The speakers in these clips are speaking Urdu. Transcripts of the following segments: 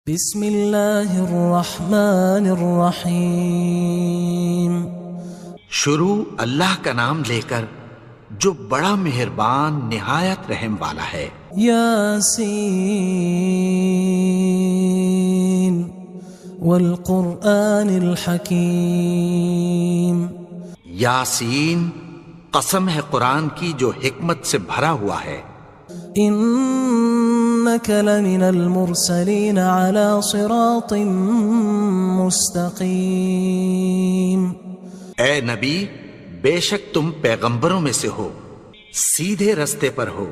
بسم اللہ الرحمن الرحیم۔ شروع اللہ کا نام لے کر جو بڑا مہربان نہایت رحم والا ہے۔ یاسین والقرآن الحکیم۔ یاسین، قسم ہے قرآن کی جو حکمت سے بھرا ہوا ہے۔ انک لمن المرسلین علی صراط مستقیم۔ اے نبی، بے شک تم پیغمبروں میں سے ہو، سیدھے رستے پر ہو۔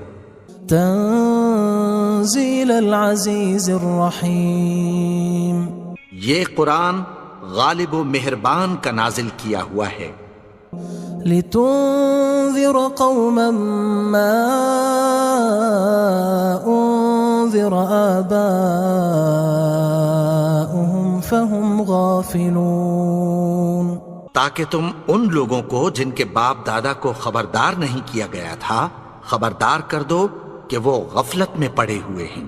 تنزیل العزیز الرحیم۔ یہ قرآن غالب و مہربان کا نازل کیا ہوا ہے۔ لتنذر قوما ما انذر آباؤهم فهم غافلون۔ تاکہ تم ان لوگوں کو جن کے باپ دادا کو خبردار نہیں کیا گیا تھا خبردار کر دو کہ وہ غفلت میں پڑے ہوئے ہیں۔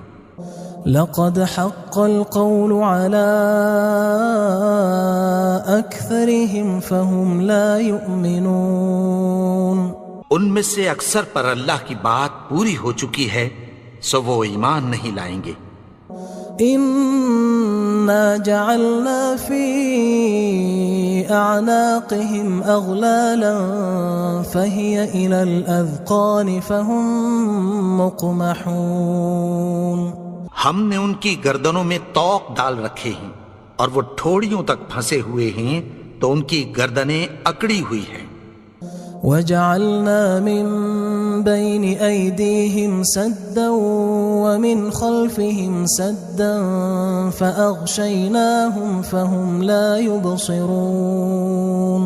لقد حق القول على أكثرهم فهم لا يؤمنون۔ ان میں سے اکثر پر اللہ کی بات پوری ہو چکی ہے سو وہ ایمان نہیں لائیں گے۔ إنا جعلنا في أعناقهم أغلالا فهي إلى الأذقان فهم مقمحون۔ ہم نے ان کی گردنوں میں طوق ڈال رکھے ہیں اور وہ ٹھوڑیوں تک پھنسے ہوئے ہیں تو ان کی گردنیں اکڑی ہوئی ہیں۔ وجعلنا من بين أيديهم سدا ومن خلفهم سدا فأغشيناهم فهم لا يبصرون۔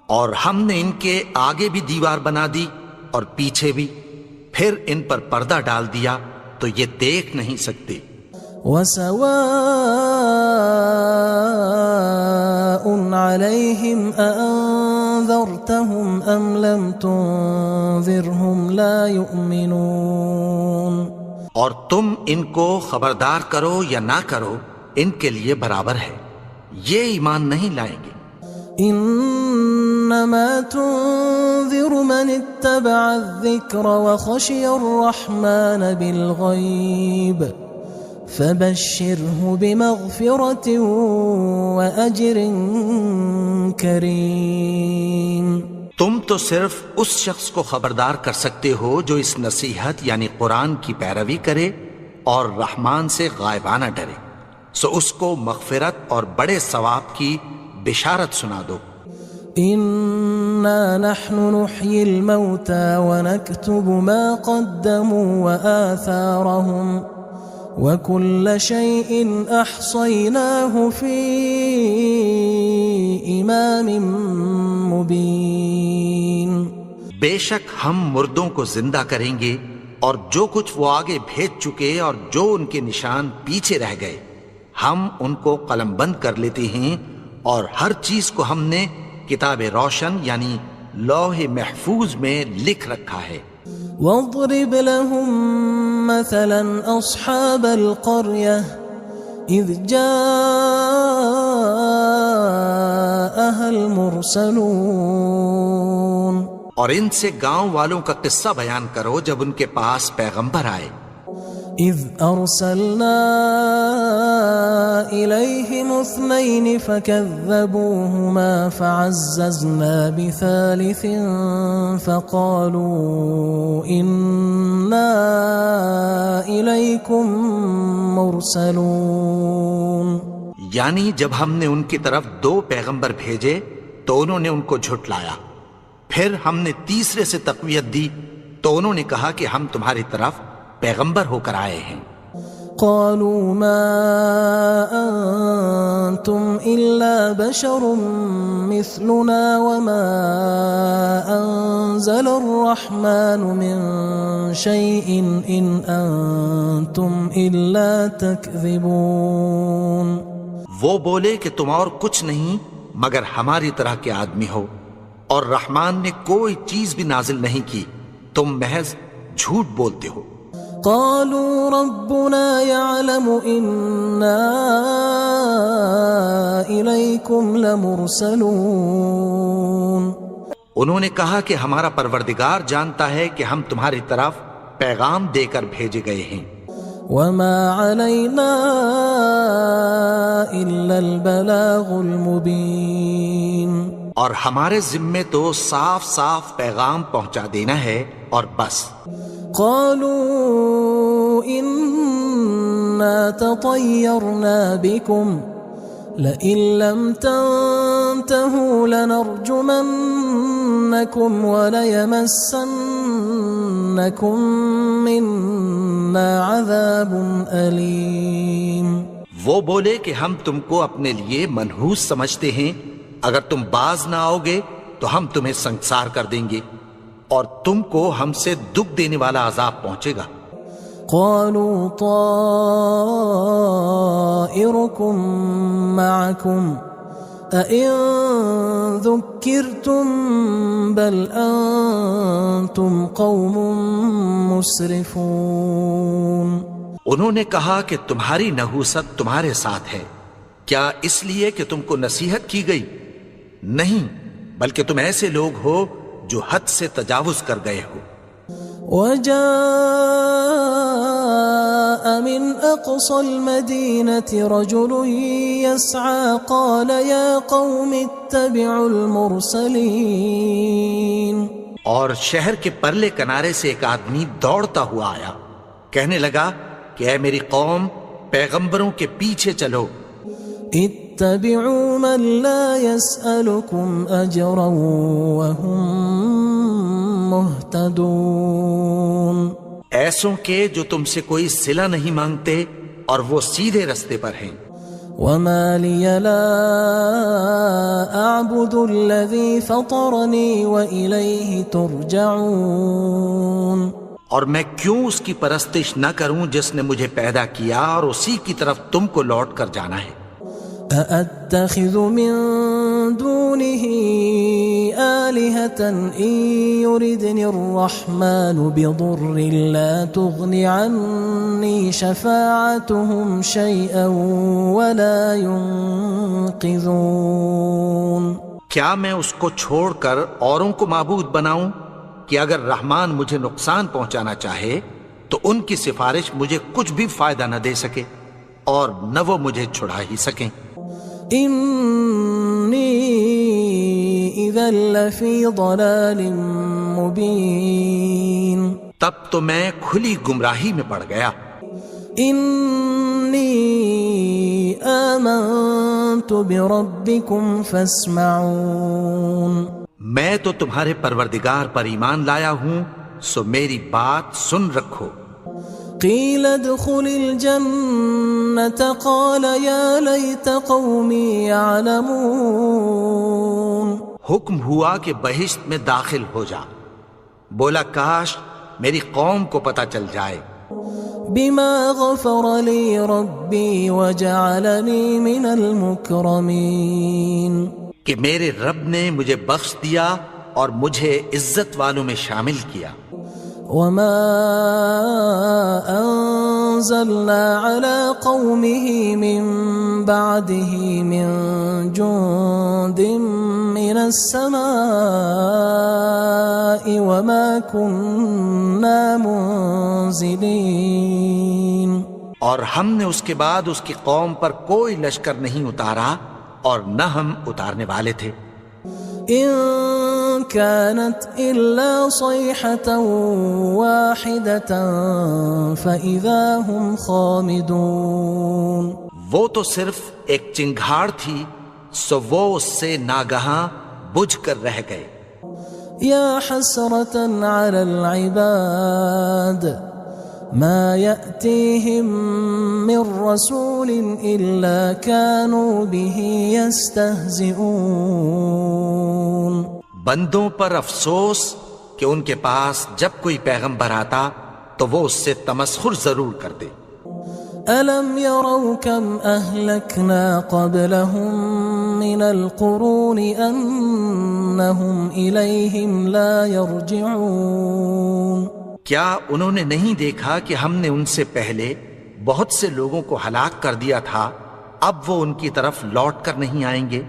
اور ہم نے ان کے آگے بھی دیوار بنا دی اور پیچھے بھی، پھر ان پر پردہ ڈال دیا تو یہ دیکھ نہیں سکتے۔ وَسَوَاءٌ عَلَيْهِمْ أَأَنذَرْتَهُمْ أَمْ لَمْ تُنذِرْهُمْ لَا يُؤْمِنُونَ۔ اور تم ان کو خبردار کرو یا نہ کرو ان کے لیے برابر ہے، یہ ایمان نہیں لائیں گے۔ انما تنذر من اتبع الذکر وخشی الرحمن بالغیب فبشره بمغفرة وأجر کریم۔ تم تو صرف اس شخص کو خبردار کر سکتے ہو جو اس نصیحت یعنی قرآن کی پیروی کرے اور رحمان سے غائبانہ ڈرے، سو اس کو مغفرت اور بڑے ثواب کی بشارت سنا دو۔ انا نحن نحيي الموتى ونكتب ما قدموا وآثارهم وكل شيء احصيناه في امام مبين۔ بے شک ہم مردوں کو زندہ کریں گے اور جو کچھ وہ آگے بھیج چکے اور جو ان کے نشان پیچھے رہ گئے ہم ان کو قلم بند کر لیتے ہیں، اور ہر چیز کو ہم نے کتاب روشن یعنی لوح محفوظ میں لکھ رکھا ہے۔ واضرب لهم مثلا اصحاب القرية اذ جاءها المرسلون۔ اور ان سے گاؤں والوں کا قصہ بیان کرو جب ان کے پاس پیغمبر آئے۔ اذ ارسلنا الیہم اثنین فکذبوہما فعززنا بثالث فقالوا انا الیکم مرسلون۔ یعنی جب ہم نے ان کی طرف 2 پیغمبر بھیجے تو انہوں نے ان کو جھٹلایا، پھر ہم نے تیسرے سے تقویت دی تو انہوں نے کہا کہ ہم تمہاری طرف پیغمبر ہو کر آئے ہیں۔ قالوا ما انتم الا بشر مثلنا وما انزل الرحمن من شيء ان انتم الا تكذبون۔ وہ بولے کہ تم اور کچھ نہیں مگر ہماری طرح کے آدمی ہو، اور رحمان نے کوئی چیز بھی نازل نہیں کی، تم محض جھوٹ بولتے ہو۔ قالوا ربنا يعلم إنا إليكم لمرسلون. انہوں نے کہا کہ ہمارا پروردگار جانتا ہے کہ ہم تمہاری طرف پیغام دے کر بھیجے گئے ہیں. وما علينا إلا البلاغ المبين. اور ہمارے ذمے تو صاف صاف پیغام پہنچا دینا ہے اور بس. قالوا إنا تطيرنا بكم لئن لم تنتهوا لنرجمنكم وليمسنكم منا عذاب أليم. وہ بولے کہ ہم تم کو اپنے لیے منحوس سمجھتے ہیں، اگر تم باز نہ آؤ گے تو ہم تمہیں سنسار کر دیں گے اور تم کو ہم سے دکھ دینے والا عذاب پہنچے گا. قالوا طائركم معكم أئن ذكرتم بل أنتم قوم مسرفون. انہوں نے کہا کہ تمہاری نحوست تمہارے ساتھ ہے، کیا اس لیے کہ تم کو نصیحت کی گئی؟ نہیں، بلکہ تم ایسے لوگ ہو جو حد سے تجاوز کر گئے ہو. وجاء من أقصى المدينة رجل يسعى قال يا قوم اتبعوا المرسلين. اور شہر کے پرلے کنارے سے ایک آدمی دوڑتا ہوا آیا، کہنے لگا کہ اے میری قوم، پیغمبروں کے پیچھے چلو. اتبعوا من لا يسألكم أجرا وهم مهتدون. ایسوں کے جو تم سے کوئی صلہ نہیں مانگتے اور وہ سیدھے رستے پر ہیں. وما لي لا أعبد الذي فطرني وإليه ترجعون. اور میں کیوں اس کی پرستش نہ کروں جس نے مجھے پیدا کیا اور اسی کی طرف تم کو لوٹ کر جانا ہے. أأتخذ من دونه آلهة إن يردني الرحمن بضر لا تغن عني شفاعتهم شيئا ولا ينقذون. کیا میں اس کو چھوڑ کر اوروں کو معبود بناؤں کہ اگر رحمان مجھے نقصان پہنچانا چاہے تو ان کی سفارش مجھے کچھ بھی فائدہ نہ دے سکے اور نہ وہ مجھے چھڑا ہی سکیں. إني إذا لفي ضلال مبين. تب تو میں کھلی گمراہی میں پڑ گیا. إني آمنت بربكم فاسمعون. میں تو تمہارے پروردگار پر ایمان لایا ہوں، سو میری بات سن رکھو. قيل ادخل الجنة قال يا ليت قومي يعلمون. حکم ہوا کہ بہشت میں داخل ہو جا. بولا کاش میری قوم کو پتہ چل جائے. بما غفر لي ربي وجعلني من المكرمين. کہ میرے رب نے مجھے بخش دیا اور مجھے عزت والوں میں شامل کیا. وما أنزلنا على قومه من بعده من جند من السماء وما كنا منزلين. اور ہم نے اس کے بعد اس کی قوم پر کوئی لشکر نہیں اتارا اور نہ ہم اتارنے والے تھے. إن كانت إلا صيحة واحدة فإذا هم خامدون. وہ تو صرف ایک چنگھاڑ تھی، سو وہ اس سے ناگہاں بجھ کر رہ گئے. يا حسرة على العباد ما يأتيهم من رسول إلا كانوا به يستهزئون. بندوں پر افسوس کہ ان کے پاس جب کوئی پیغمبر آتا تو وہ اس سے تمسخر ضرور کرتے. ألم يروا كم أهلكنا قبلهم من القرون أنهم إليهم لا يرجعون. کیا انہوں نے نہیں دیکھا کہ ہم نے ان سے پہلے بہت سے لوگوں کو ہلاک کر دیا تھا، اب وہ ان کی طرف لوٹ کر نہیں آئیں گے؟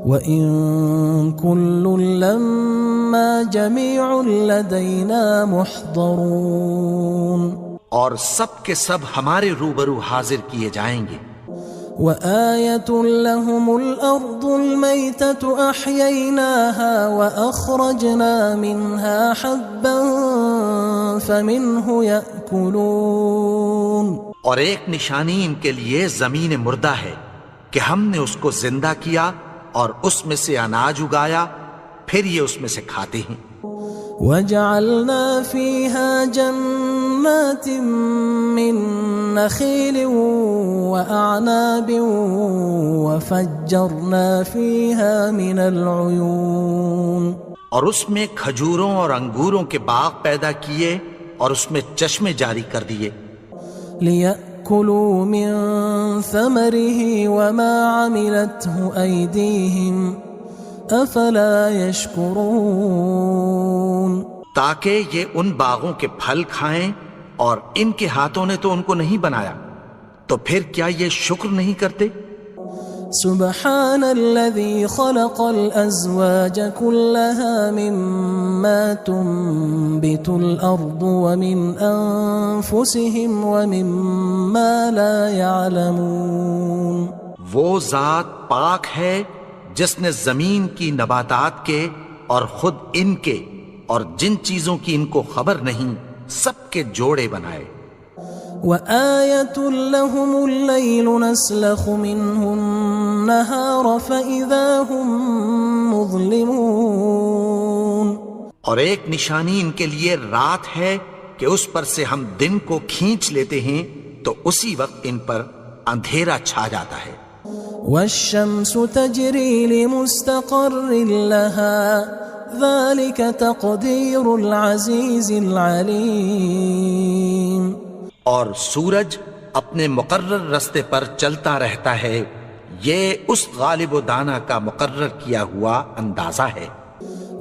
وَإِن كُلٌّ لَمَّا جَمِيعٌ لَدَيْنَا مُحْضَرُونَ، اور سب کے سب ہمارے روبرو حاضر کیے جائیں گے۔ وَآيَةٌ لَهُمُ الْأَرْضُ الْمَيْتَةُ أَحْيَيْنَاهَا وَأَخْرَجْنَا مِنْهَا حَبًّا فَمِنْهُ يَأْكُلُونَ، اور ایک نشانی ان کے لیے زمین مردہ ہے کہ ہم نے اس کو زندہ کیا اور اس میں سے اناج اگایا، پھر یہ اس میں سے کھاتے ہیں۔ وَجَعَلْنَا فِيهَا جَنَّاتٍ مِّن نَخِيلٍ وَأَعْنَابٍ وَفَجَّرْنَا فِيهَا مِنَ الْعُيُونِ، اور اس میں کھجوروں اور انگوروں کے باغ پیدا کیے اور اس میں چشمے جاری کر دیے، لِيَأْكُلُوا مِن ثَمَرِهِ وَمَا عَمِلَتْهُ أَيْدِيهِمْ أَفَلَا يَشْكُرُونَ، تاکہ یہ ان باغوں کے پھل کھائیں، اور ان کے ہاتھوں نے تو ان کو نہیں بنایا، تو پھر کیا یہ شکر نہیں کرتے؟ سبحان الذي خلق الأزواج كلها مما تنبت الأرض ومن أنفسهم ومما لا يعلمون، وہ ذات پاک ہے جس نے زمین کی نباتات کے اور خود ان کے اور جن چیزوں کی ان کو خبر نہیں سب کے جوڑے بنائے۔ وآية لهم الليل نسلخ منه النهار فإذا هم مظلمون، اور ایک نشانی ان کے لیے رات ہے کہ اس پر سے ہم دن کو کھینچ لیتے ہیں تو اسی وقت ان پر اندھیرا چھا جاتا ہے۔ والشمس تجري لمستقر لها ذلك تقدير العزيز العليم، اور سورج اپنے مقرر رستے پر چلتا رہتا ہے، یہ اس غالب و دانا کا مقرر کیا ہوا اندازہ ہے۔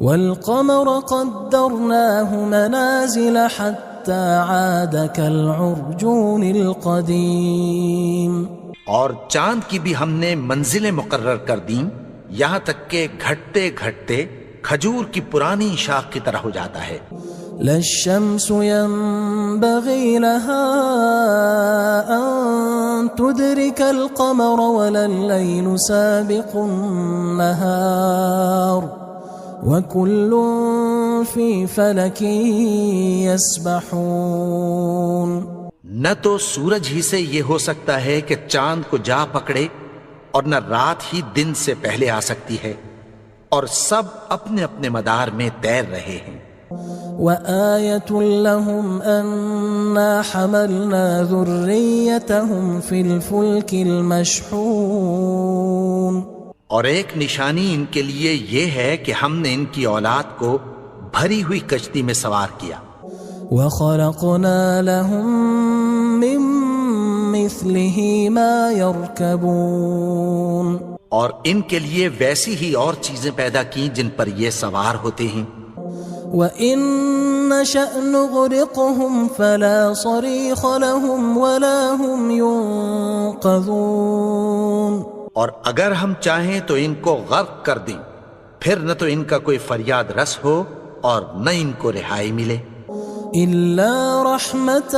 والقمر قدرناه منازل حتى عاد كالعرجون القديم، اور چاند کی بھی ہم نے منزلیں مقرر کر دیں، یہاں تک کہ گھٹتے گھٹتے کھجور کی پرانی شاخ کی طرح ہو جاتا ہے۔ لا الشمس ينبغي لها أن تدرك القمر ولا الليل سابق النهار وكل في فلك يسبحون، نہ تو سورج ہی سے یہ ہو سکتا ہے کہ چاند کو جا پکڑے، اور نہ رات ہی دن سے پہلے آ سکتی ہے، اور سب اپنے اپنے مدار میں تیر رہے ہیں۔ وآية لهم أنا حملنا ذريتهم في الفلك المشحون، اور ایک نشانی ان کے لیے یہ ہے کہ ہم نے ان کی اولاد کو بھری ہوئی کشتی میں سوار کیا۔ وخلقنا لهم من مثله ما يركبون، اور ان کے لیے ویسی ہی اور چیزیں پیدا کی جن پر یہ سوار ہوتے ہیں۔ وَإِن نَّشَأْ نُغْرِقْهُمْ فَلَا صَرِيخَ لَهُمْ وَلَا هُمْ يُنقَذُونَ، اور اگر ہم چاہیں تو ان کو غرق کر دیں، پھر نہ تو ان کا کوئی فریاد رس ہو اور نہ ان کو رہائی ملے۔ إِلَّا رَحْمَةً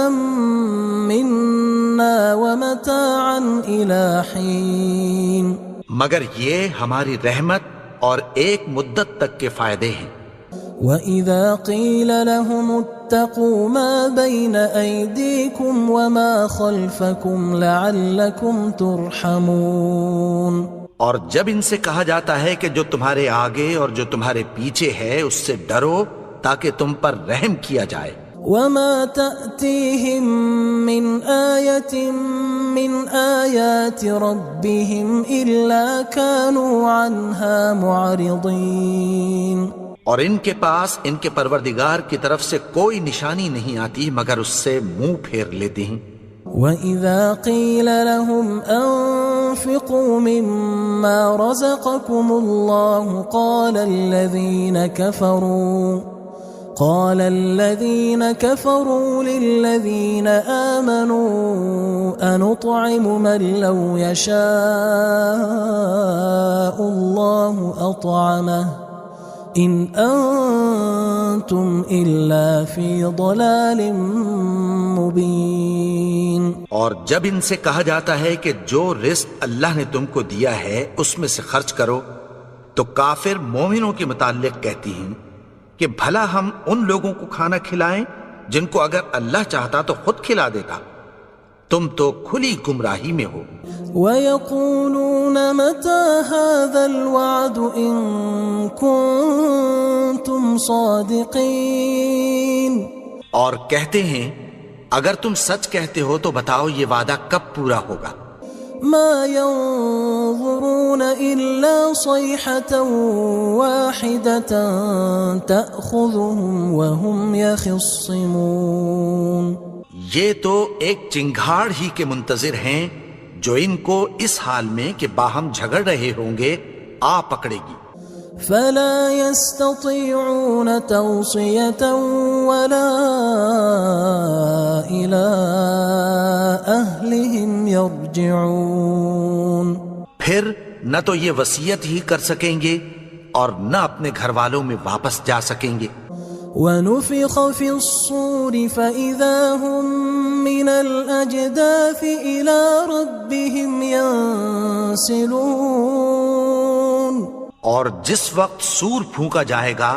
مِنَّا وَمَتَاعًا إِلَى حِينٍ، مگر یہ ہماری رحمت اور ایک مدت تک کے فائدے ہیں۔ وَإِذَا قِيلَ لَهُمُ اتَّقُوا مَا بَيْنَ أَيْدِيكُمْ وَمَا خَلْفَكُمْ لَعَلَّكُمْ تُرْحَمُونَ، اور جب ان سے کہا جاتا ہے کہ جو تمہارے آگے اور جو تمہارے پیچھے ہے اس سے ڈرو تاکہ تم پر رحم کیا جائے۔ وَمَا تَأْتِيهِم مِّنْ آيَةٍ مِّنْ آيَاتِ رَبِّهِمْ إِلَّا كَانُوا عَنْهَا مُعْرِضِينَ، اور ان کے پاس ان کے پروردگار کی طرف سے کوئی نشانی نہیں آتی مگر اس سے منہ پھیر لیتے ہیں۔ وَإِذَا قِيلَ لَهُمْ أَنفِقُوا مِمَّا رَزَقَكُمُ اللَّهُ قال الذين كفروا للذين آمنوا أنطعم من لو يشاء الله أطعمه إن أنتم إلا في ضلال مبين. اور جب ان سے کہا جاتا ہے کہ جو رزق اللہ نے تم کو دیا ہے اس میں سے خرچ کرو، تو کافر مومنوں کے متعلق کہتی ہیں کہ بھلا ہم ان لوگوں کو کھانا کھلائیں جن کو اگر اللہ چاہتا تو خود کھلا دیتا. تم تو کھلی گمراہی میں ہو. وَيَقُولُونَ مَتَى هَذَا الْوَعْدُ إِن كُنتُمْ صَادِقِينَ. اور کہتے ہیں اگر تم سچ کہتے ہو تو بتاؤ یہ وعدہ کب پورا ہوگا. ما ينظرون إلا صيحة واحدة تأخذهم وهم يخصمون. یہ تو ایک چنگھاڑ ہی کے منتظر ہیں جو ان کو اس حال میں کہ باہم جھگڑ رہے ہوں گے آ پکڑے گی. فلا يستطيعون توصية ولا إلى أهلهم يرجعون. پھر نہ تو یہ وصیت ہی کر سکیں گے اور نہ اپنے گھر والوں میں واپس جا سکیں گے. وَنُفِخَ فِي الصُّورِ فَإِذَا هُم مِّنَ الْأَجْدَاثِ إِلَى رَبِّهِمْ يَنسِلُونَ. اور جس وقت سور پھونکا جائے گا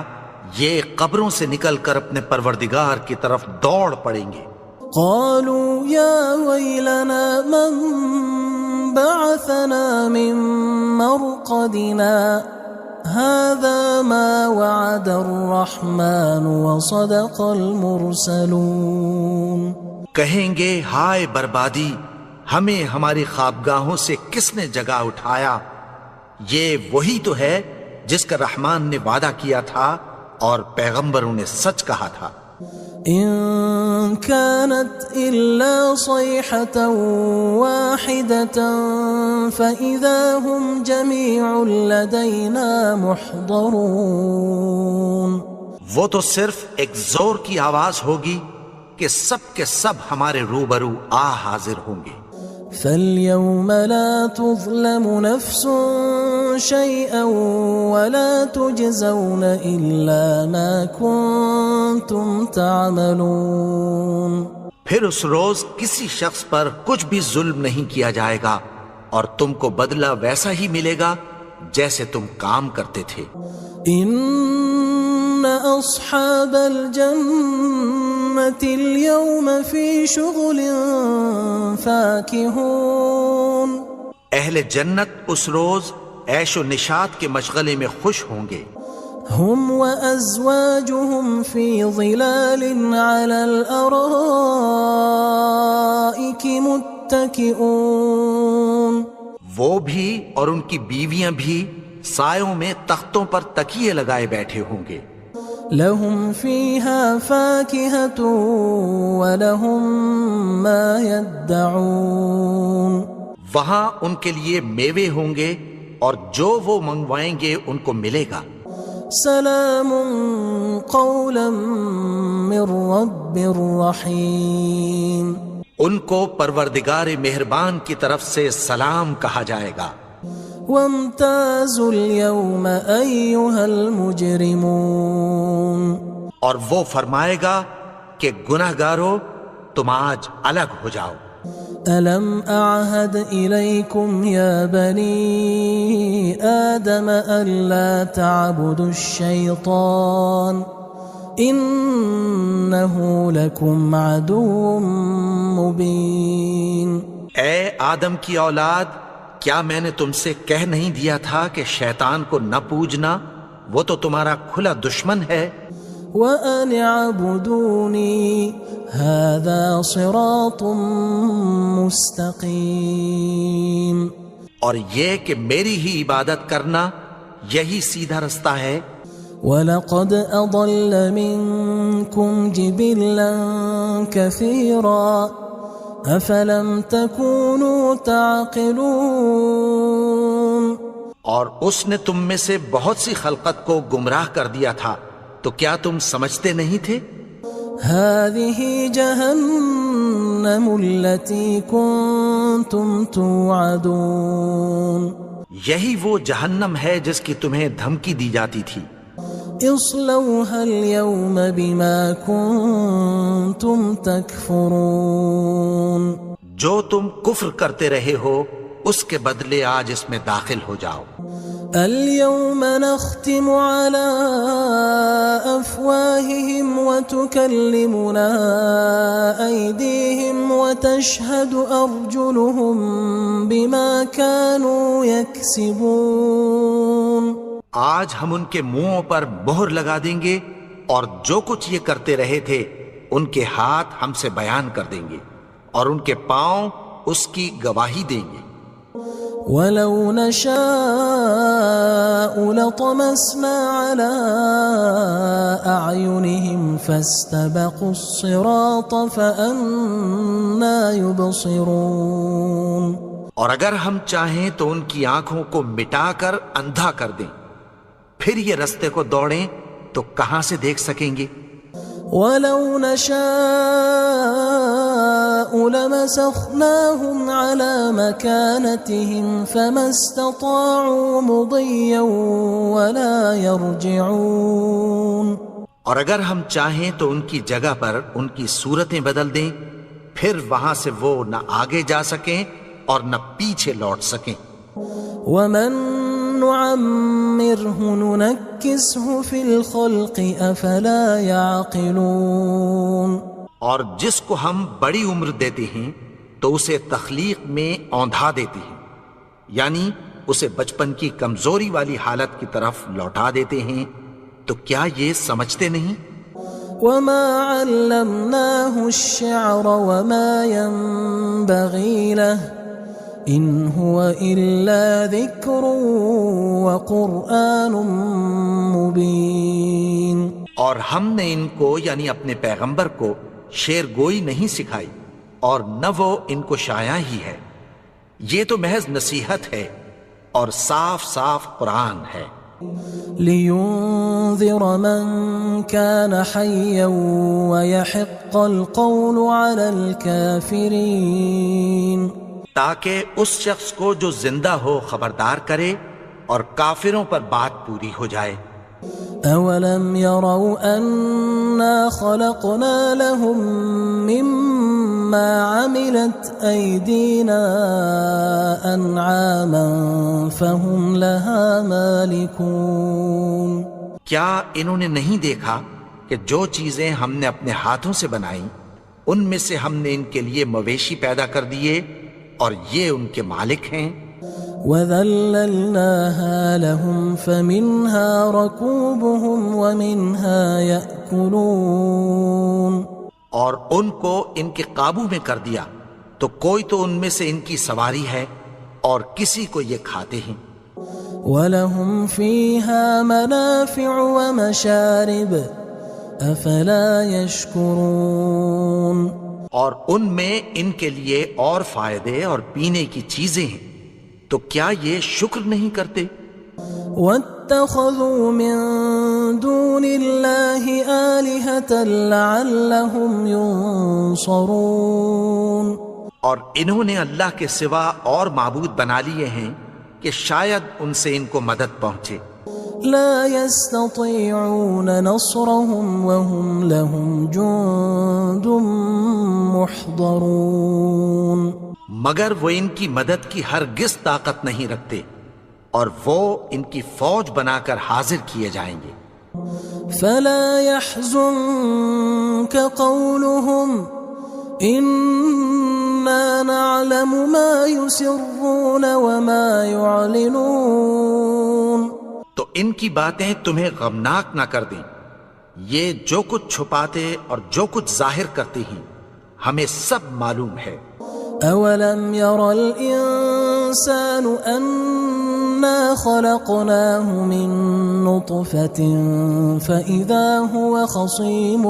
یہ قبروں سے نکل کر اپنے پروردگار کی طرف دوڑ پڑیں گے. قالوا يا ويلنا من بعثنا من مرقدنا هذا ما وعد الرحمن وصدق المرسلون. کہیں گے ہائے بربادی، ہمیں ہماری خوابگاہوں سے کس نے جگا اٹھایا. یہ وہی تو ہے جس کا رحمان نے وعدہ کیا تھا اور پیغمبروں نے سچ کہا تھا. إن كانت إلا صيحة واحدة فإذا هم جميع لدينا محضرون. وہ تو صرف ایک زور کی آواز ہوگی کہ سب کے سب ہمارے روبرو آ حاضر ہوں گے. فاليوم لا تظلم نفس شيئا ولا تجزون إلا ما كنتم تعملون. پھر اس روز کسی شخص پر کچھ بھی ظلم نہیں کیا جائے گا اور تم کو بدلہ ویسا ہی ملے گا جیسے تم کام کرتے تھے. إن أصحاب الجنة اليوم في شغل فاكهون. اہل جنت اس روز عیش و نشاط کے مشغلے میں خوش ہوں گے. هم وأزواجهم في ظلال على الأرائك متكئون. وہ بھی اور ان کی بیویاں بھی سایوں میں تختوں پر تکیے لگائے بیٹھے ہوں گے. لهم فيها فاكهة ولهم ما يدعون. وہاں ان کے لیے میوے ہوں گے اور جو وہ منگوائیں گے ان کو ملے گا. سلام قولا من رب رحیم. ان کو پروردگار مہربان کی طرف سے سلام کہا جائے گا. وامتازوا اليوم أيها المجرمون. اور وہ فرمائے گا کہ گناہگارو تم آج الگ ہو جاؤ. ألم أعهد إليكم يا بني آدم ألا تعبدوا الشيطان إنه لكم عدو مبين. اے آدم کی اولاد، کیا میں نے تم سے کہہ نہیں دیا تھا کہ شیطان کو نہ پوجنا، وہ تو تمہارا کھلا دشمن ہے. وَأَنِ اعْبُدُونِي هَذَا صِرَاطٌ مُسْتَقِيمٌ. اور یہ کہ میری ہی عبادت کرنا یہی سیدھا رستہ ہے. وَلَقَدْ أَضَلَّ مِنْكُمْ جِبِلًّا كَثِيرًا أَفَلَمْ تَكُونُوا تَعْقِلُونَ. اور اس نے تم میں سے بہت سی خلقت کو گمراہ کر دیا تھا، تو کیا تم سمجھتے نہیں تھے؟ هذه جهنم التي كنتم توعدون یہی وہ جہنم ہے جس کی تمہیں دھمکی دی جاتی تھی. اصلوها اليوم بما كنتم تكفرون جو تم کفر کرتے رہے ہو اس کے بدلے آج اس میں داخل ہو جاؤ. اليوم نختم على أفواههم وتكلمنا أيديهم وتشهد أرجلهم بما كانوا يكسبون. آج ہم ان کے منہوں پر مہر لگا دیں گے اور جو کچھ یہ کرتے رہے تھے ان کے ہاتھ ہم سے بیان کر دیں گے اور ان کے پاؤں اس کی گواہی دیں گے. وَلَوْ نَشَاءُ لَطَمَسْنَا عَلَىٰ أَعْيُنِهِمْ فَاسْتَبَقُوا الصِّرَاطَ فَأَنَّىٰ يُبْصِرُونَ. اور اگر ہم چاہیں تو ان کی آنکھوں کو مٹا کر اندھا کر دیں، پھر یہ رستے کو دوڑیں تو کہاں سے دیکھ سکیں گے؟ وَلَوْ نَشَاءُ لَمَسَخْنَاهُمْ عَلَىٰ مَكَانَتِهِمْ فَمَا اسْتَطَاعُوا مُضِيًّا وَلَا يَرْجِعُونَ. اور اگر ہم چاہیں تو ان کی جگہ پر ان کی صورتیں بدل دیں، پھر وہاں سے وہ نہ آگے جا سکیں اور نہ پیچھے لوٹ سکیں. وَمَن نُعَمِّرْهُ نُنَكِّسْهُ فِي الْخَلْقِ أَفَلَا يَعْقِلُونَ. اور جس کو ہم بڑی عمر دیتے ہیں تو اسے تخلیق میں اوندھا دیتے ہیں، یعنی اسے بچپن کی کمزوری والی حالت کی طرف لوٹا دیتے ہیں. تو کیا یہ سمجھتے نہیں؟ وَمَا عَلَّمْنَاهُ الشِّعْرَ وَمَا يَنبَغِي لَهُ إِنْ هُوَ إِلَّا ذِكْرٌ وَقُرْآنٌ مُبِينٌ. اور ہم نے ان کو یعنی اپنے پیغمبر کو شعر گوئی نہیں سکھائی اور نہ وہ ان کو شاعر ہی ہے، یہ تو محض نصیحت ہے اور صاف صاف قرآن ہے. لِيُنذِرَ مَن كَانَ حَيًّا وَيَحِقَّ الْقَوْلُ عَلَى الْكَافِرِينَ. تاکہ اس شخص کو جو زندہ ہو خبردار کرے اور کافروں پر بات پوری ہو جائے. أَوَلَمْ يَرَوْا أَنَّا خَلَقْنَا لَهُم مِّمَّا عَمِلَتْ أَيْدِينَا أَنْعَامًا فَهُمْ لَهَا مَالِكُونَ. کیا انہوں نے نہیں دیکھا کہ جو چیزیں ہم نے اپنے ہاتھوں سے بنائیں ان میں سے ہم نے ان کے لیے مویشی پیدا کر دیے اور یہ ان کے مالک ہیں. وَذَلَّلْنَاهَا لَهُمْ فَمِنْهَا رَكُوبُهُمْ وَمِنْهَا يَأْكُلُونَ. اور ان کو ان کے قابو میں کر دیا تو کوئی تو ان میں سے ان کی سواری ہے اور کسی کو یہ کھاتے ہیں. وَلَهُمْ فِيهَا مَنَافِعُ وَمَشَارِبُ أَفَلَا يَشْكُرُونَ. اور ان میں ان کے لیے اور فائدے اور پینے کی چیزیں ہیں، تو کیا یہ شکر نہیں کرتے؟ وَاتَّخَذُوا مِن دُونِ اللَّهِ آلِهَةً لَعَلَّهُمْ يُنصَرُونَ. اور انہوں نے اللہ کے سوا اور معبود بنا لیے ہیں کہ شاید ان سے ان کو مدد پہنچے. لا يستطيعون نصرهم وهم لهم جند محضرون. مگر وہ ان کی مدد کی ہرگز طاقت نہیں رکھتے اور وہ ان کی فوج بنا کر حاضر کیے جائیں گے. فلا يحزنك قولهم إنا نعلم ما يسرون وما يعلنون. تو ان کی باتیں تمہیں غمناک نہ کر دیں، یہ جو کچھ چھپاتے اور جو کچھ ظاہر کرتے ہیں ہمیں سب معلوم ہے. أَوَلَمْ يَرَ الْإِنسَانُ أَنَّا خَلَقْنَاهُ مِن نُّطْفَةٍ فَإِذَا هُوَ خَصِيمٌ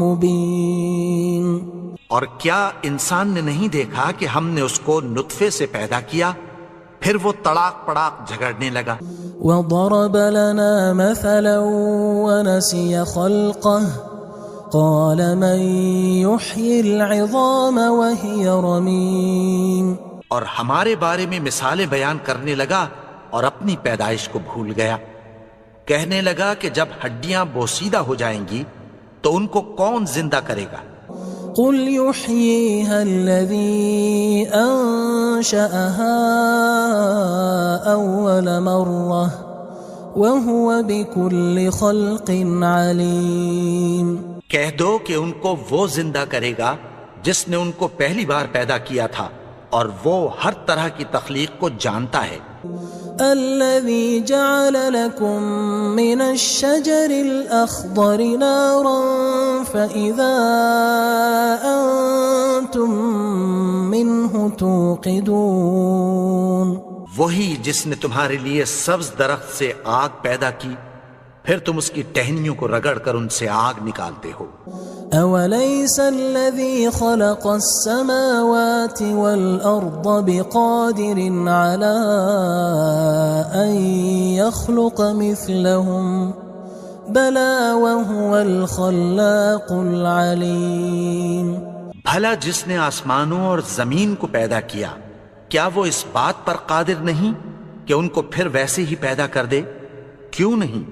مُّبِينٌ. اور کیا انسان نے نہیں دیکھا کہ ہم نے اس کو نطفے سے پیدا کیا پھر وہ تڑاک پڑاک جھگڑنے لگا. وضرب لنا مثلا ونسي خلقه قال من يحيي العظام وهي رميم. اور ہمارے بارے میں مثالیں بیان کرنے لگا اور اپنی پیدائش کو بھول گیا. کہنے لگا کہ جب ہڈیاں بوسیدہ ہو جائیں گی تو ان کو کون زندہ کرے گا؟ قل يحييها الذي أنشأها أول مرة وهو بكل خلق عليم. کہہ دو کہ ان کو وہ زندہ کرے گا جس نے ان کو پہلی بار پیدا کیا تھا اور وہ ہر طرح کی تخلیق کو جانتا ہے. الذي جعل لكم من الشجر الأخضر نارا فإذا أنتم منه توقدون. وہی جس نے تمہارے لیے سبز درخت سے آگ پیدا کی پھر تم اس کی ٹہنیوں کو رگڑ کر ان سے آگ نکالتے ہو. أوليس الذي خلق السماوات والأرض بقادر على أن يخلق مثلهم بلى وهو الخلاق العليم. بھلا جس نے آسمانوں اور زمین کو پیدا کیا کیا وہ اس بات پر قادر نہیں کہ ان کو پھر ویسے ہی پیدا کر دے؟ کیوں نہیں؟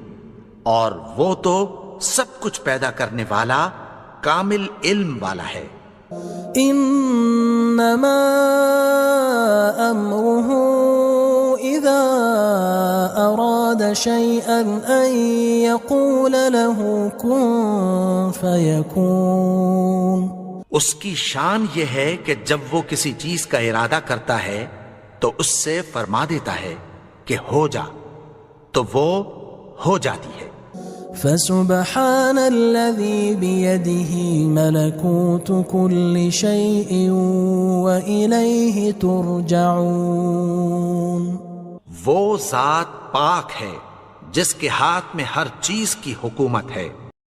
اور وہ تو سب کچھ پیدا کرنے والا کامل علم والا ہے. انما امره اذا اراد شيئا ان يقول له كن فيكون. اس کی شان یہ ہے کہ جب وہ کسی چیز کا ارادہ کرتا ہے تو اس سے فرما دیتا ہے کہ ہو جا تو وہ ہو جاتی ہے. فسبحان الذي بيده ملكوت كل شيء وإليه ترجعون. وہ ذات پاک ہے جس کے ہاتھ میں ہر چیز کی حکومت ہے